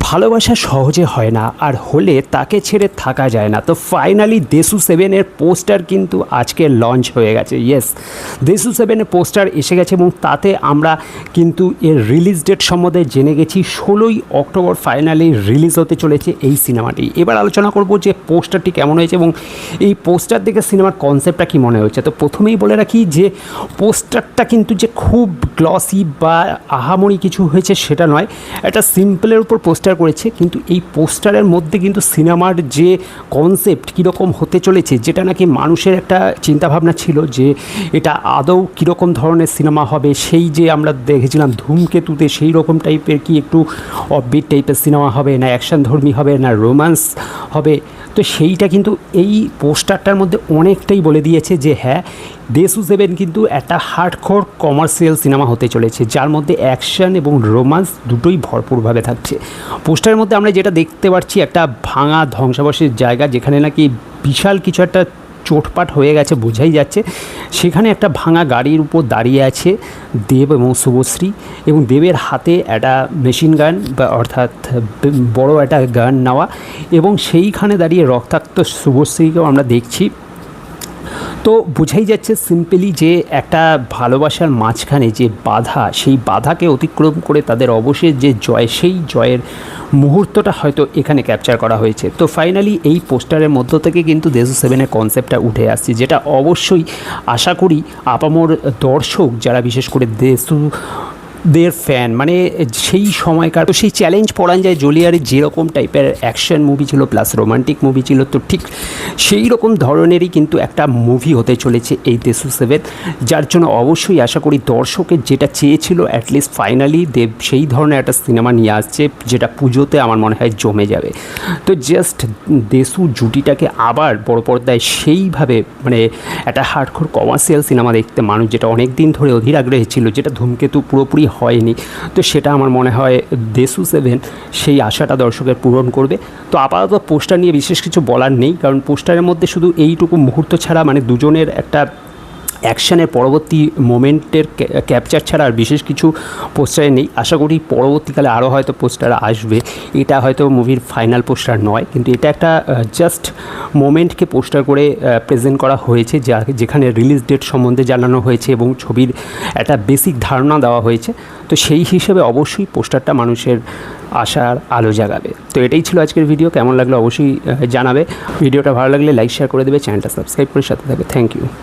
ভালোবাসা সহজে হয় না, আর হলে তাকে ছেড়ে থাকা যায় না। তো ফাইনালি দেশু 7-এর পোস্টার কিন্তু আজকে লঞ্চ হয়ে গেছে। ইয়েস, দেশু 7-এর পোস্টার এসে গেছে এবং তাতে আমরা কিন্তু এর রিলিজ ডেট সম্বন্ধে জেনে গেছি। 16ই অক্টোবর ফাইনালি রিলিজ হতে চলেছে এই সিনেমাটি। এবার আলোচনা করব যে পোস্টারটি কেমন হয়েছে এবং এই পোস্টার দেখে সিনেমার কনসেপ্টটা কী মনে হচ্ছে। তো প্রথমেই বলে রাখি যে পোস্টারটা কিন্তু যে খুব গ্লসি বা আহামরি কিছু হয়েছে সেটা নয়, একটা সিম্পলের উপর পোস্টার করেছে, কিন্তু এই পোস্টারের মধ্যে কিন্তু সিনেমার যে কনসেপ্ট কীরকম হতে চলেছে, যেটা নাকি মানুষের একটা চিন্তাভাবনা ছিল যে এটা আদৌ কীরকম ধরনের সিনেমা হবে, সেই যে আমরা দেখেছিলাম ধূমকেতুতে সেই রকম টাইপের কি একটু অফবিট টাইপের সিনেমা হবে, না অ্যাকশনধর্মী হবে, না রোম্যান্স হবে, তো সেইটা কিন্তু এই পোস্টারটার মধ্যে অনেকটাই বলে দিয়েছে যে হ্যাঁ, দেশু 7 কিন্তু একটা হার্ডকোর কমার্শিয়াল সিনেমা হতে চলেছে, যার মধ্যে অ্যাকশন এবং রোমান্স দুটোই ভরপুরভাবে থাকছে। পোস্টারের মধ্যে আমরা যেটা দেখতে পাচ্ছি, একটা ভাঙা ধ্বংসাবশের জায়গা, যেখানে নাকি বিশাল কিছু একটা চোটপাট হয়ে গেছে বোঝাই যাচ্ছে। সেখানে একটা ভাঙা গাড়ির উপর দাঁড়িয়ে আছে দেব এবং শুভশ্রী, এবং দেবের হাতে একটা মেশিন গান বা অর্থাৎ বড় একটা গান নেওয়া, এবং সেইখানে দাঁড়িয়ে রক্তাক্ত শুভশ্রীকেও আমরা দেখছি। তো বোঝাই যাচ্ছে সিম্পলি যে একটা ভালোবাসার মাঝখানে যে বাধা, সেই বাধাকে অতিক্রম করে তাদের অবশেষ যে জয়, সেই জয়ের মুহূর্তটা হয়তো এখানে ক্যাপচার করা হয়েছে। তো ফাইনালি এই পোস্টারের মধ্য থেকে কিন্তু দেশু 7-এর কনসেপ্টটা উঠে আসছে, যেটা অবশ্যই আশা করি আপামর দর্শক যারা বিশেষ করে দের ফ্যান, মানে সেই সময়কার, তো সেই চ্যালেঞ্জ পরাঞ্জয় জলিয়ারের যেরকম টাইপের অ্যাকশন মুভি ছিল প্লাস রোমান্টিক মুভি ছিল, তো ঠিক সেই রকম ধরনেরই কিন্তু একটা মুভি হতে চলেছে এই দেশু 7, যার জন্য অবশ্যই আশা করি দর্শকের যেটা চেয়েছিল অ্যাটলিস্ট ফাইনালি দেব সেই ধরনের একটা সিনেমা নিয়ে আসছে, যেটা পুজোতে আমার মনে হয় জমে যাবে। তো জাস্ট দেশু জুটিটাকে আবার বড় পর্দায় সেইভাবে, মানে একটা হার্ডকোর কমার্শিয়াল সিনেমা দেখতে মানুষ যেটা অনেক দিন ধরে অধীর আগ্রহী ছিল, যেটা ধূমকেতু পুরোপুরি হয়নি, তো সেটা আমার মনে হয় দেশু 7 সেই আশাটা দর্শকের পূরণ করবে। তো আপাতত পোস্টার নিয়ে বিশেষ কিছু বলার নেই, কারণ পোস্টারের মধ্যে শুধু এইটুকু মুহূর্ত ছাড়া, মানে দুজনের একটা অ্যাকশানের পরবর্তী মোমেন্টের ক্যাপচার ছাড়া আর বিশেষ কিছু পোস্টারে নেই। আশা করি পরবর্তীকালে আরও হয়তো পোস্টার আসবে। এটা হয়তো মুভির ফাইনাল পোস্টার নয়, কিন্তু এটা একটা জাস্ট মোমেন্টকে পোস্টার করে প্রেজেন্ট করা হয়েছে, যেখানে রিলিজ ডেট সম্বন্ধে জানানো হয়েছে এবং ছবির একটা বেসিক ধারণা দেওয়া হয়েছে। তো সেই হিসেবে অবশ্যই পোস্টারটা মানুষের আশার আলো জাগাবে। তো এটাই ছিল আজকের ভিডিও। কেমন লাগলো অবশ্যই জানাবে। ভিডিওটা ভালো লাগলে লাইক শেয়ার করে দেবে, চ্যানেলটা সাবস্ক্রাইব করে সাথে থাকবে। Thank you.